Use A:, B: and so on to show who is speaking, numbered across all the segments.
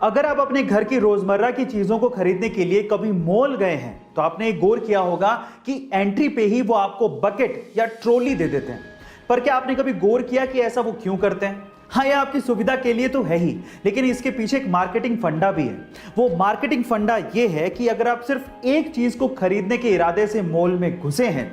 A: अगर आप अपने घर की रोजमर्रा की चीजों को खरीदने के लिए कभी मॉल गए हैं तो आपने एक गौर किया होगा कि एंट्री पे ही वो आपको बकेट या ट्रॉली दे देते हैं। पर क्या आपने कभी गौर किया कि ऐसा वो क्यों करते हैं? हाँ, ये आपकी सुविधा के लिए तो है ही, लेकिन इसके पीछे एक मार्केटिंग फंडा भी है। वो मार्केटिंग फंडा ये है कि अगर आप सिर्फ एक चीज को खरीदने के इरादे से मॉल में घुसे हैं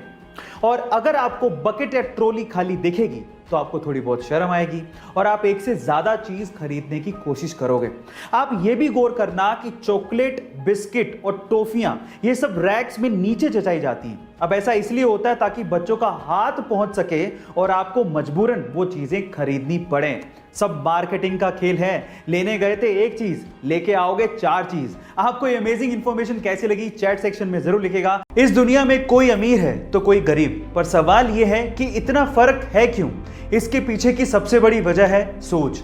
A: और अगर आपको बकेट या ट्रॉली खाली दिखेगी तो आपको थोड़ी बहुत शर्म आएगी और आप एक से ज्यादा चीज खरीदने की कोशिश करोगे। आप ये भी गौर करना कि चॉकलेट, बिस्किट और टॉफियां ये सब रैक्स में नीचे जचाई जाती हैं। अब ऐसा इसलिए होता है ताकि बच्चों का हाथ पहुंच सके और आपको मजबूरन वो चीजें खरीदनी पड़े। सब मार्केटिंग का खेल है। लेने गए थे एक चीज, लेके आओगे 4 चीज। आपको ये अमेजिंग इंफॉर्मेशन कैसे लगी चैट सेक्शन में जरूर लिखेगा। इस दुनिया में कोई अमीर है तो कोई गरीब, पर सवाल ये है कि इतना फर्क है क्यों? इसके पीछे की सबसे बड़ी वजह है सोच।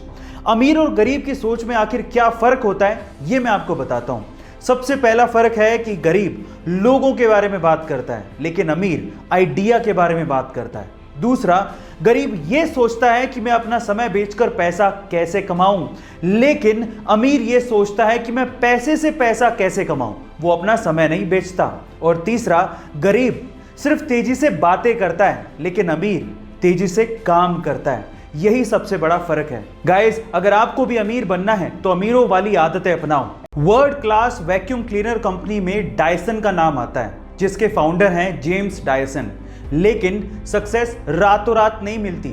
A: अमीर और गरीब की सोच में आखिर क्या फर्क होता है, ये मैं आपको बताता हूं। सबसे पहला फर्क है कि गरीब लोगों के बारे में बात करता है, लेकिन अमीर आइडिया के बारे में बात करता है। दूसरा, गरीब यह सोचता है कि मैं अपना समय बेचकर पैसा कैसे कमाऊं, लेकिन अमीर यह सोचता है कि मैं पैसे से पैसा कैसे कमाऊं, वो अपना समय नहीं बेचता। और तीसरा, गरीब सिर्फ तेजी से बातें करता है, लेकिन अमीर तेजी से काम करता है। यही सबसे बड़ा फर्क है। गाइस, अगर आपको भी अमीर बनना है तो अमीरों वाली आदतें अपनाओ। World class vacuum cleaner company में डायसन का नाम आता है, जिसके फाउंडर हैं जेम्स डायसन। लेकिन सक्सेस रातों रात नहीं मिलती।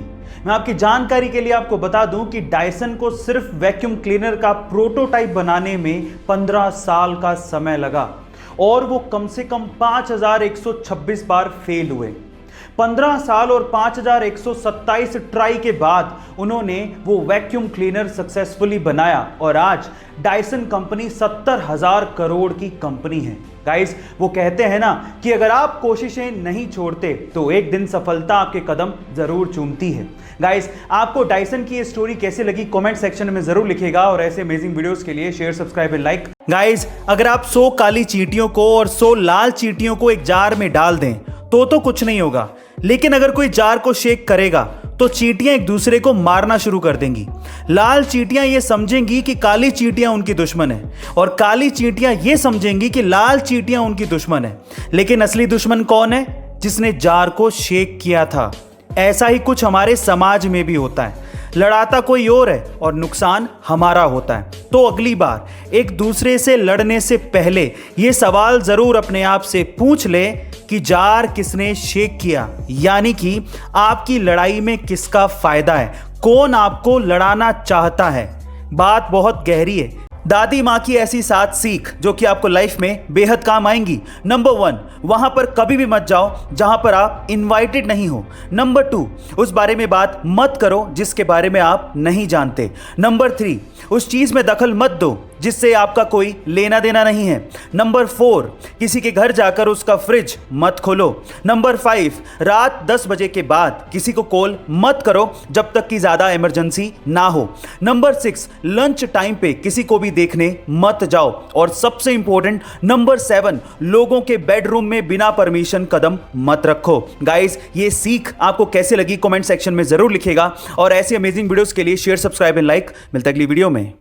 A: मैं आपकी जानकारी के लिए आपको बता दूं कि डायसन को सिर्फ वैक्यूम क्लीनर का प्रोटोटाइप बनाने में 15 साल का समय लगा और वो कम से कम 5126 बार फेल हुए। 15 साल और 5127 ट्राई के बाद उन्होंने वो वैक्यूम क्लीनर सक्सेसफुली बनाया और आज डायसन कंपनी 70,000 करोड़ की कंपनी है। गाइस, वो कहते हैं ना कि अगर आप कोशिशें नहीं छोड़ते तो एक दिन सफलता आपके कदम जरूर चूमती है। गाइस, आपको डायसन की ये स्टोरी कैसे लगी कमेंट सेक्शन में जरूर लिखिएगा और ऐसे अमेजिंग वीडियोस के लिए share, subscribe and like. Guys, अगर आप 100 काली चींटियों को और 100 लाल चींटियों को एक जार में डाल दें तो कुछ नहीं होगा, लेकिन अगर कोई जार को शेक करेगा तो चींटियां एक दूसरे को मारना शुरू कर देंगी। लाल चींटियां ये समझेंगी कि काली चींटियां उनकी दुश्मन है और काली चींटियां ये समझेंगी कि लाल चींटियां उनकी दुश्मन है। लेकिन असली दुश्मन कौन है? जिसने जार को शेक किया था। ऐसा ही कुछ हमारे समाज में भी होता है। लड़ाता कोई और है और नुकसान हमारा होता है। तो अगली बार एक दूसरे से लड़ने से पहले यह सवाल जरूर अपने आप से पूछ ले कि जार किसने शेक किया, यानी कि आपकी लड़ाई में किसका फायदा है, कौन आपको लड़ाना चाहता है। बात बहुत गहरी है। दादी माँ की ऐसी 7 सीख जो कि आपको लाइफ में बेहद काम आएंगी। नंबर 1, वहां पर कभी भी मत जाओ जहां पर आप इनवाइटेड नहीं हो। नंबर 2, उस बारे में बात मत करो जिसके बारे में आप नहीं जानते। नंबर 3, उस चीज में दखल मत दो जिससे आपका कोई लेना देना नहीं है। नंबर 4, किसी के घर जाकर उसका फ्रिज मत खोलो। नंबर 5, रात 10 बजे के बाद किसी को कॉल मत करो जब तक कि ज्यादा इमरजेंसी ना हो। नंबर 6, लंच टाइम पे किसी को भी देखने मत जाओ। और सबसे इंपॉर्टेंट नंबर 7, लोगों के बेडरूम में बिना परमिशन कदम मत रखो। गाइस, ये सीख आपको कैसे लगी कमेंट सेक्शन में जरूर लिखेगा और ऐसी अमेजिंग वीडियोस के लिए शेयर, सब्सक्राइब एंड लाइक। मिलता है अगली वीडियो में।